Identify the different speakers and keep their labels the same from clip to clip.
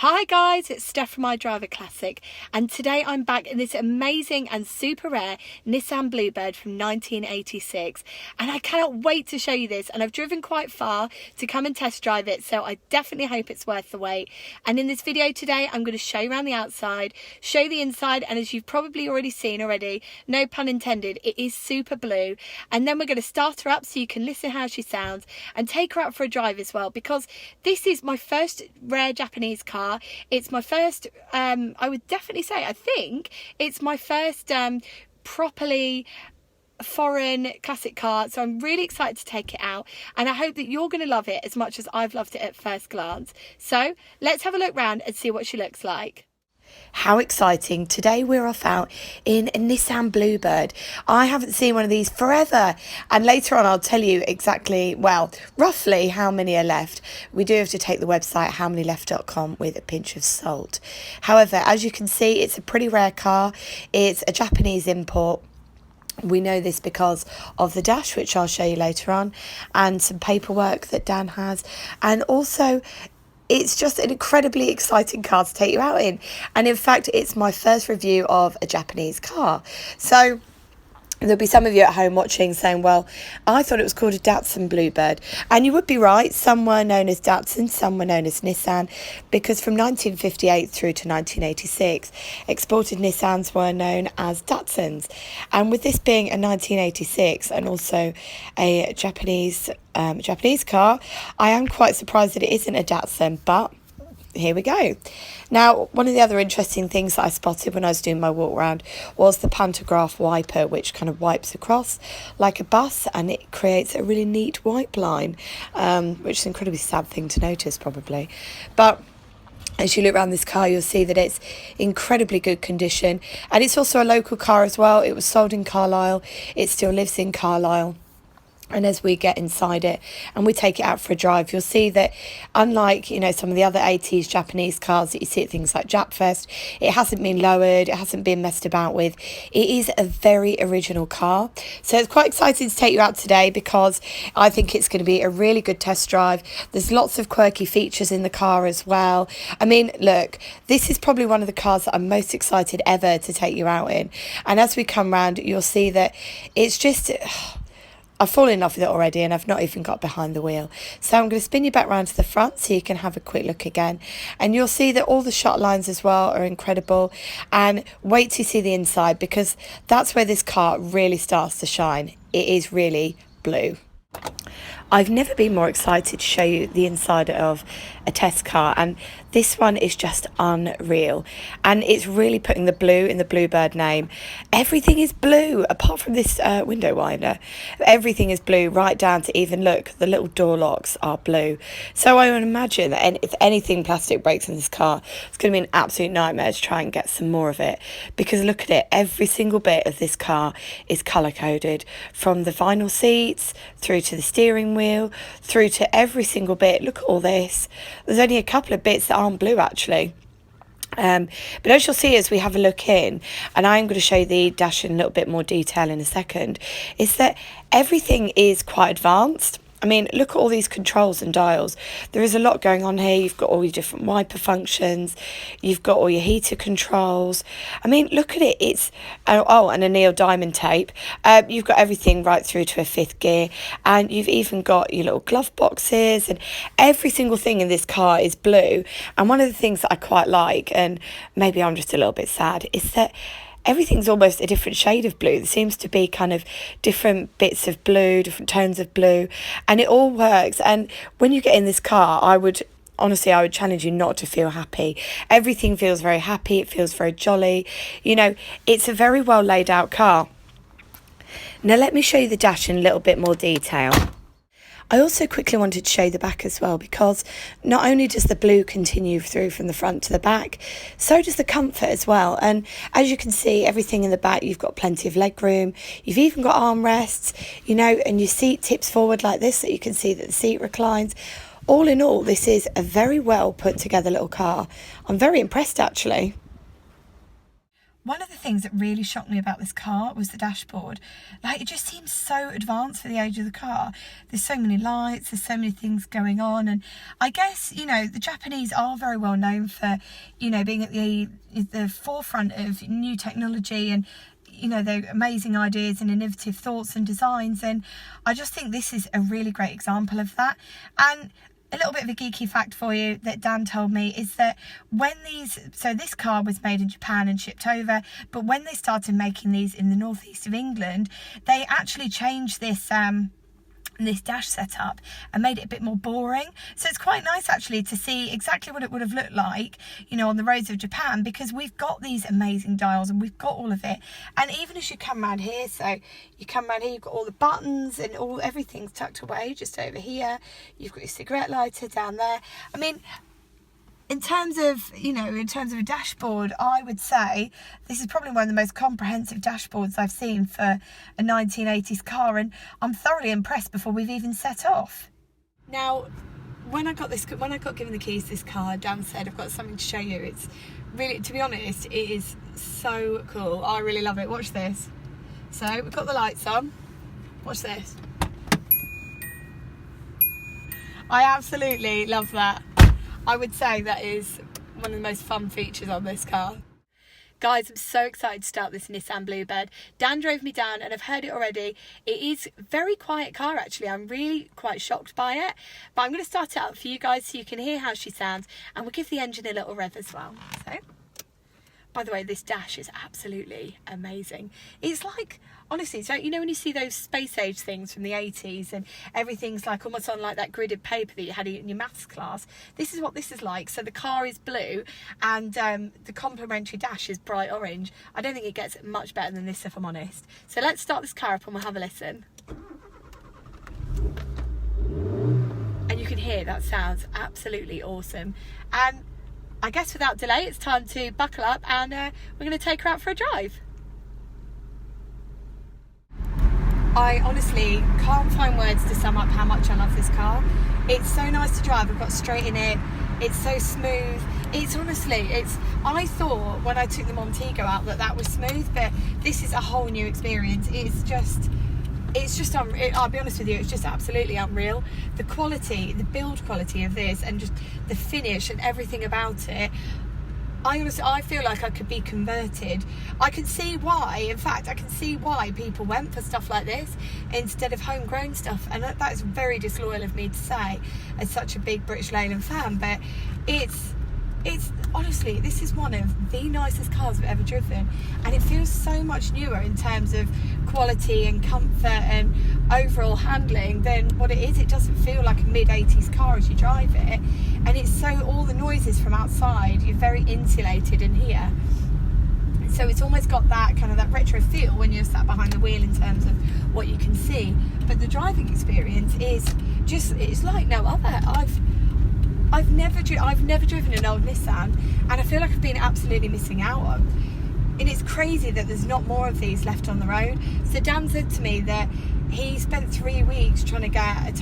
Speaker 1: Hi guys, it's Steph from IDRIVEACLASSIC, and today I'm back in this amazing and super rare Nissan Bluebird from 1986, and I cannot wait to show you this. And I've driven quite far to come and test drive it, so I definitely hope it's worth the wait. And in this video today I'm going to show you around the outside, show the inside, and as you've probably already seen already, no pun intended, it is super blue. And then we're going to start her up so you can listen how she sounds and take her out for a drive as well, because this is my first rare Japanese car. It's my first, I would definitely say, I think it's my first properly foreign classic car, so I'm really excited to take it out, and I hope that you're going to love it as much as I've loved it at first glance. So let's have a look round and see what she looks like. How exciting. Today we're off out in a Nissan Bluebird. I haven't seen one of these forever, and later on I'll tell you exactly, well, roughly how many are left. We do have to take the website howmanyleft.com with a pinch of salt. However, as you can see, it's a pretty rare car. It's a Japanese import. We know this because of the dash, which I'll show you later on, and some paperwork that Dan has, and also it's just an incredibly exciting car to take you out in. And in fact, it's my first review of a Japanese car. So there'll be some of you at home watching saying, well, I thought it was called a Datsun Bluebird. And you would be right. Some were known as Datsun, some were known as Nissan, because from 1958 through to 1986, exported Nissans were known as Datsuns. And with this being a 1986 and also a Japanese car, I am quite surprised that it isn't a Datsun, but here we go. Now, one of the other interesting things that I spotted when I was doing my walk around was the pantograph wiper, which kind of wipes across like a bus, and it creates a really neat wipe line, which is an incredibly sad thing to notice probably. But as you look around this car, you'll see that it's incredibly good condition, and it's also a local car as well. It was sold in Carlisle. It still lives in Carlisle. And as we get inside it and we take it out for a drive, you'll see that unlike, you know, some of the other 80s Japanese cars that you see at things like Japfest, it hasn't been lowered, it hasn't been messed about with. It is a very original car. So it's quite exciting to take you out today, because I think it's going to be a really good test drive. There's lots of quirky features in the car as well. I mean, look, this is probably one of the cars that I'm most excited ever to take you out in. And as we come round, you'll see that it's just, I've fallen in love with it already, and I've not even got behind the wheel. So I'm going to spin you back round to the front so you can have a quick look again. And you'll see that all the shot lines as well are incredible. And wait to see the inside, because that's where this car really starts to shine. It is really blue. I've never been more excited to show you the inside of a test car, and this one is just unreal, and it's really putting the blue in the Bluebird name. Everything is blue apart from this window winder. Everything is blue, right down to even, look, the little door locks are blue. So I would imagine that if anything plastic breaks in this car, it's going to be an absolute nightmare to try and get some more of it, because look at it, every single bit of this car is colour coded, from the vinyl seats through to the steering wheel, through to every single bit. Look at all this. There's only a couple of bits that aren't blue actually. But as you'll see as we have a look in, and I'm going to show you the dash in a little bit more detail in a second, is that everything is quite advanced. I mean, look at all these controls and dials. There is a lot going on here. You've got all your different wiper functions. You've got all your heater controls. I mean, look at it. It's, oh, and a Neil Diamond tape. You've got everything right through to a 5th gear. And you've even got your little glove boxes. And every single thing in this car is blue. And one of the things that I quite like, and maybe I'm just a little bit sad, is that everything's almost a different shade of blue. There seems to be kind of different bits of blue, different tones of blue, and it all works. And when you get in this car, I would challenge you not to feel happy. Everything feels very happy. It feels very jolly. You know, it's a very well laid out car. Now let me show you the dash in a little bit more detail. I also quickly wanted to show you the back as well, because not only does the blue continue through from the front to the back, so does the comfort as well. And as you can see, everything in the back, you've got plenty of leg room. You've even got armrests, you know, and your seat tips forward like this, so you can see that the seat reclines. All in all, this is a very well put together little car. I'm very impressed actually. one of the things that really shocked me about this car was the dashboard. Like, it just seems so advanced for the age of the car. There's so many lights, there's so many things going on, and I guess, you know, the Japanese are very well known for, you know, being at the forefront of new technology and, you know, their amazing ideas and innovative thoughts and designs, and I just think this is a really great example of that. And a little bit of a geeky fact for you that Dan told me is that this car was made in Japan and shipped over, but when they started making these in the northeast of England, they actually changed this dash setup and made it a bit more boring. So it's quite nice actually to see exactly what it would have looked like, you know, on the roads of Japan, because we've got these amazing dials and we've got all of it. And even as you come around here, so you come around here, you've got all the buttons and everything's tucked away just over here. You've got your cigarette lighter down there. I mean, in terms of a dashboard, I would say this is probably one of the most comprehensive dashboards I've seen for a 1980s car, and I'm thoroughly impressed before we've even set off. Now, when I got given the keys to this car, Dan said, I've got something to show you. It's really, to be honest, it is so cool. I really love it. Watch this. So we've got the lights on. Watch this. I absolutely love that. I would say that is one of the most fun features on this car. Guys, I'm so excited to start this Nissan Bluebird. Dan drove me down and I've heard it already. It is a very quiet car actually. I'm really quite shocked by it. But I'm going to start it up for you guys so you can hear how she sounds, and we'll give the engine a little rev as well. So, by the way, this dash is absolutely amazing. It's like, honestly, so you know when you see those space age things from the 80s and everything's like almost on like that gridded paper that you had in your maths class, this is what this is like. So the car is blue and the complementary dash is bright orange. I don't think it gets much better than this, if I'm honest. So let's start this car up and we'll have a listen. And you can hear that sounds absolutely awesome. And I guess without delay, it's time to buckle up and we're going to take her out for a drive. I honestly can't find words to sum up how much I love this car. It's so nice to drive. I've got straight in it. It's so smooth. I thought when I took the Montego out that was smooth, but this is a whole new experience. I'll be honest with you, it's just absolutely unreal. The quality, the build quality of this, and just the finish and everything about it. I feel like I could be converted. I can see why people went for stuff like this instead of homegrown stuff, and that is very disloyal of me to say as such a big British Leyland fan, but it's honestly, this is one of the nicest cars I've ever driven, and it feels so much newer in terms of quality and comfort and overall handling than what it is. It doesn't feel like a mid-80s car as you drive it, and it's so, all the noises from outside, you're very insulated in here, so it's almost got that kind of that retro feel when you're sat behind the wheel in terms of what you can see. But the driving experience is just, it's like no other. I've never driven an old Nissan, and I feel like I've been absolutely missing out on. And it's crazy that there's not more of these left on the road. So Dan said to me that he spent 3 weeks trying to get a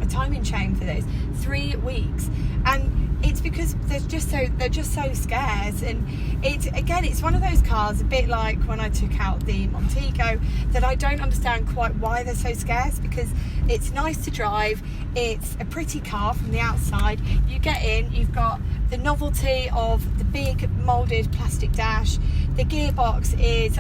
Speaker 1: timing chain for this. 3 weeks, and it's because they're just so scarce. And it's one of those cars, a bit like when I took out the Montego, that I don't understand quite why they're so scarce, because it's nice to drive, it's a pretty car from the outside. You get in, you've got the novelty of the big moulded plastic dash. The gearbox is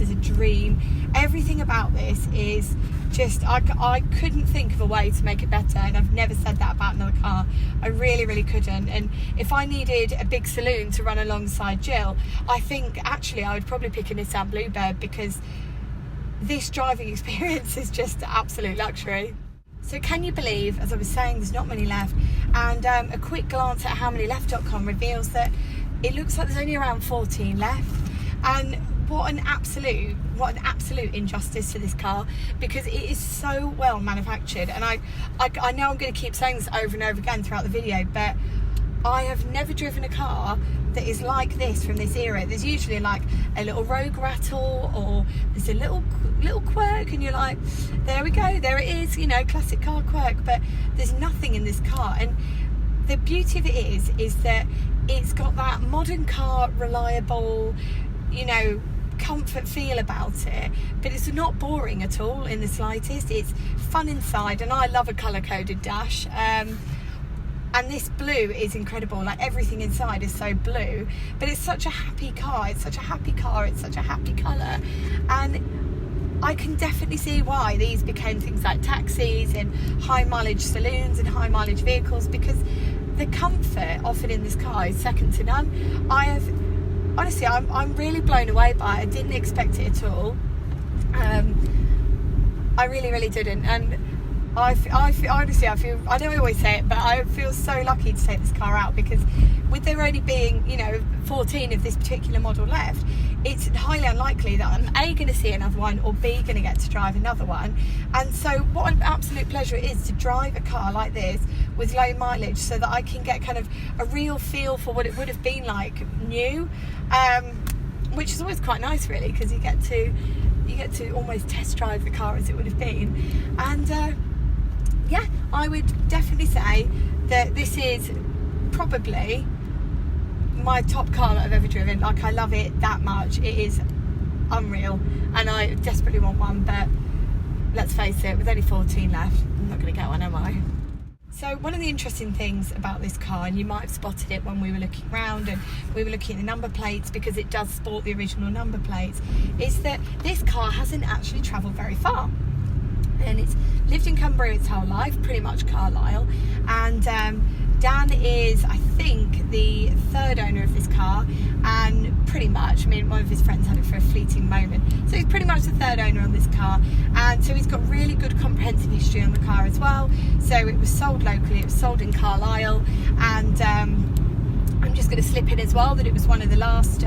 Speaker 1: a dream. Everything about this is just, I couldn't think of a way to make it better, and I've never said that about another car. I really, really couldn't. And if I needed a big saloon to run alongside Jill, I think actually I would probably pick a Nissan Bluebird, because this driving experience is just absolute luxury. So can you believe, as I was saying, there's not many left, and a quick glance at howmanyleft.com reveals that it looks like there's only around 14 left. And what an absolute injustice to this car, because it is so well manufactured. And I know I'm going to keep saying this over and over again throughout the video, but I have never driven a car that is like this from this era. There's usually like a little rogue rattle, or there's a little quirk, and you're like, there we go, there it is, you know, classic car quirk. But there's nothing in this car, and the beauty of it is that it's got that modern car, reliable, you know, comfort feel about it, but it's not boring at all in the slightest. It's fun inside, and I love a colour-coded dash. And this blue is incredible. Like, everything inside is so blue, but it's such a happy car. It's such a happy car. It's such a happy colour, and I can definitely see why these became things like taxis and high mileage saloons and high mileage vehicles, because the comfort offered in this car is second to none. Honestly, I'm really blown away by it. I didn't expect it at all. I really didn't. And I know I always say it, but I feel so lucky to take this car out, because with there only being, you know, 14 of this particular model left, it's highly unlikely that I'm A, going to see another one, or B, going to get to drive another one. And so what an absolute pleasure it is to drive a car like this with low mileage, so that I can get kind of a real feel for what it would have been like new, which is always quite nice, really, because you get to almost test drive the car as it would have been. And yeah, I would definitely say that this is probably my top car that I've ever driven. Like, I love it that much. It is unreal, and I desperately want one, but let's face it, with only 14 left, I'm not going to get one, am I? So one of the interesting things about this car, and you might have spotted it when we were looking around and we were looking at the number plates, because it does sport the original number plates, is that this car hasn't actually travelled very far. And it's lived in Cumbria its whole life, pretty much Carlisle. And Dan is, I think, the third owner of this car, and pretty much, I mean, one of his friends had it for a fleeting moment, so he's pretty much the third owner on this car. And so he's got really good comprehensive history on the car as well. So it was sold locally, it was sold in Carlisle, and I'm just going to slip in as well that it was one of the last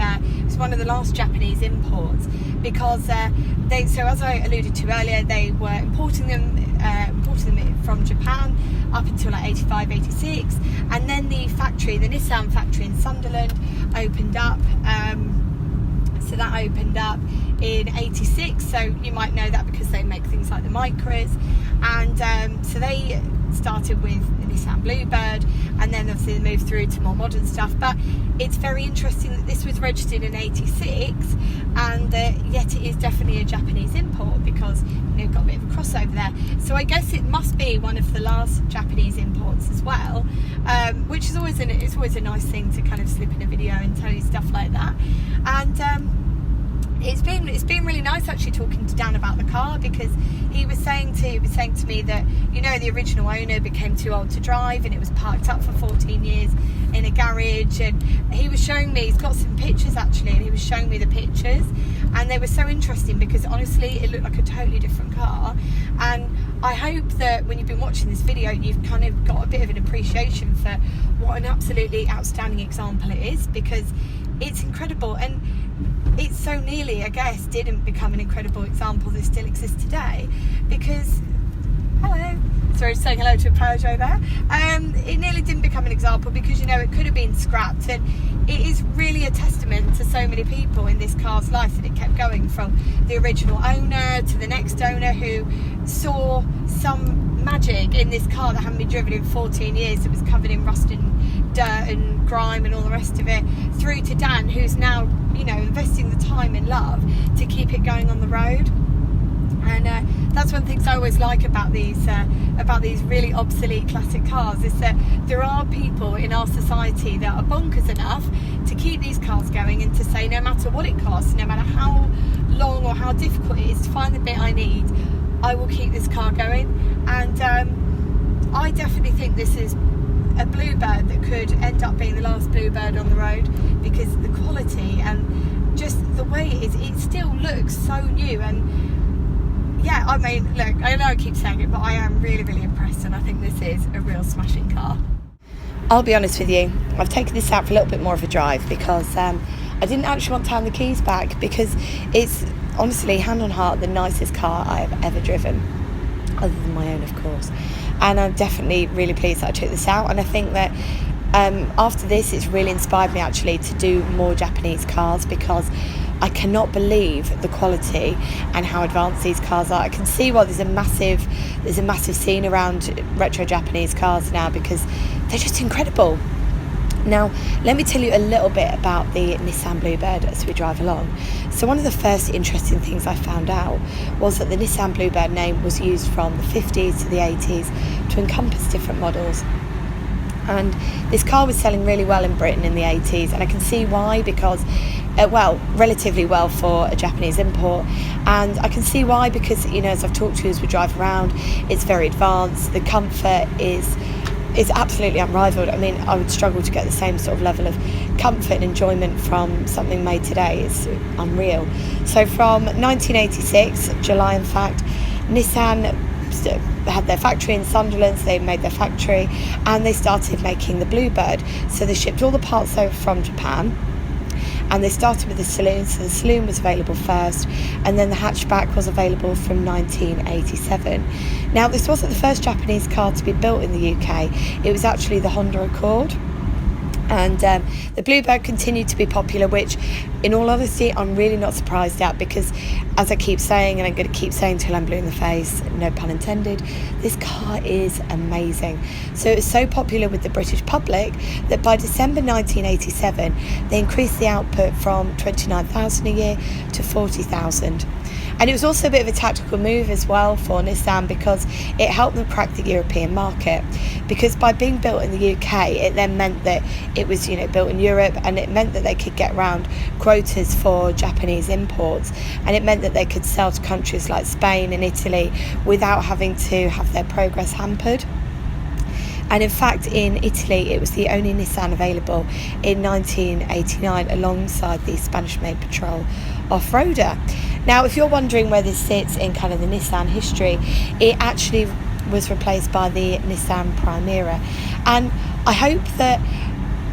Speaker 1: Japanese imports, because so as I alluded to earlier, they were importing them from Japan up until like 85, 86, and then the Nissan factory in Sunderland opened up. So that opened up in 86, so you might know that because they make things like the Micras, and so they started with the Nissan Bluebird, and then obviously they moved through to more modern stuff. But it's very interesting that this was registered in 86, and yet it is definitely a Japanese import, because, you know, got a bit of a crossover there. So I guess it must be one of the last Japanese imports as well, which is always a nice thing to kind of slip in a video and tell you stuff like that. And it's been really nice actually talking to Dan about the car, because he was saying to me that, you know, the original owner became too old to drive, and it was parked up for 14 years in a garage. And he was showing me, he's got some pictures actually, and he was showing me the pictures, and they were so interesting, because honestly it looked like a totally different car. And I hope that when you've been watching this video, you've kind of got a bit of an appreciation for what an absolutely outstanding example it is, because it's incredible. And it so nearly, I guess, didn't become an incredible example that still exists today, because, hello, sorry, saying hello to a Peugeot there, it nearly didn't become an example, because, you know, it could have been scrapped. And it is really a testament to so many people in this car's life that it kept going, from the original owner to the next owner, who saw some magic in this car that hadn't been driven in 14 years, that was covered in rust and dirt and grime and all the rest of it, through to Dan, who's now, you know, investing the time and love to keep it going on the road. And that's one of the things I always like about these really obsolete classic cars, is that there are people in our society that are bonkers enough to keep these cars going, and to say, no matter what it costs, no matter how long or how difficult it is to find the bit I need, I will keep this car going. And I definitely think this is a Bluebird that could end up being the last Bluebird on the road, because the quality and just the way it still looks so new. And yeah, I mean, look, I know I keep saying it, but I am really impressed, and I think this is a real smashing car. I'll be honest with you, I've taken this out for a little bit more of a drive, because I didn't actually want to hand the keys back, because it's honestly, hand on heart, the nicest car I have ever driven, other than my own, of course. And I'm definitely really pleased that I took this out, and I think that after this, it's really inspired me actually to do more Japanese cars, because I cannot believe the quality and how advanced these cars are. I can see why there's a massive scene around retro Japanese cars now, because they're just incredible. Now, let me tell you a little bit about the Nissan Bluebird as we drive along. So one of the first interesting things I found out was that the Nissan Bluebird name was used from the 50s to the 80s to encompass different models. And this car was selling really well in Britain in the 80s, and I can see why, because relatively well for a Japanese import. And I can see why, because, you know, as I've talked to you as we drive around, it's very advanced. The comfort is absolutely unrivaled. I mean, I would struggle to get the same sort of level of comfort and enjoyment from something made today. It's unreal. So from 1986, July in fact, Nissan had their factory in Sunderland, so they made their factory, and they started making the Bluebird. So they shipped all the parts over from Japan, and they started with the saloon. So the saloon was available first, and then the hatchback was available from 1987. Now, this wasn't the first Japanese car to be built in the UK. It was actually the Honda Accord. And the Bluebird continued to be popular, which, in all honesty, I'm really not surprised at, because, as I keep saying, and I'm going to keep saying till I'm blue in the face, no pun intended, this car is amazing. So it was so popular with the British public that by December 1987, they increased the output from 29,000 a year to 40,000. And it was also a bit of a tactical move as well for Nissan, because it helped them crack the European market. Because by being built in the UK, it then meant that it was, you know, built in Europe, and it meant that they could get around quotas for Japanese imports, and it meant that they could sell to countries like Spain and Italy without having to have their progress hampered. And in fact, in Italy, it was the only Nissan available in 1989, alongside the Spanish-made Patrol off-roader. Now, if you're wondering where this sits in kind of the Nissan history, it actually was replaced by the Nissan Primera. And I hope that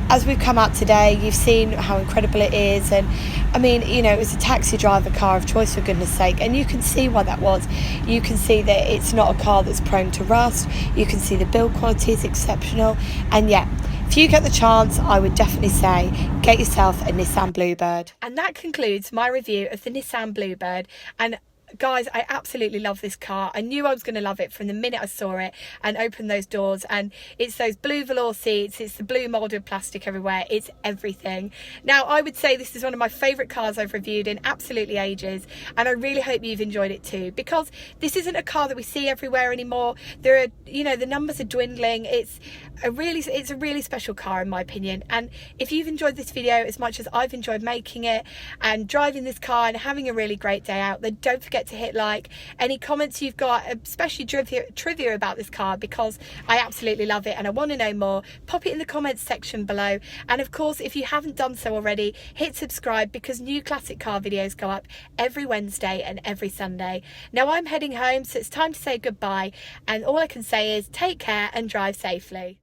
Speaker 1: as we've come out today, you've seen how incredible it is. And I mean, you know, it was a taxi driver car of choice, for goodness sake, and you can see why that was. You can see that it's not a car that's prone to rust. You can see the build quality is exceptional. And yeah, if you get the chance, I would definitely say get yourself a Nissan Bluebird. And that concludes my review of the Nissan Bluebird. And guys, I absolutely love this car. I knew I was going to love it from the minute I saw it and opened those doors. And it's those blue velour seats, it's the blue moulded plastic everywhere, it's everything. Now, I would say this is one of my favourite cars I've reviewed in absolutely ages, and I really hope you've enjoyed it too, because this isn't a car that we see everywhere anymore. There are, you know, the numbers are dwindling. It's a really special car in my opinion. And if you've enjoyed this video as much as I've enjoyed making it and driving this car and having a really great day out, then don't forget to hit like. Any comments you've got, especially trivia about this car, because I absolutely love it and I want to know more, pop it in the comments section below. And of course, if you haven't done so already, hit subscribe, because new classic car videos go up every Wednesday and every Sunday. Now I'm heading home, so it's time to say goodbye, and all I can say is take care and drive safely.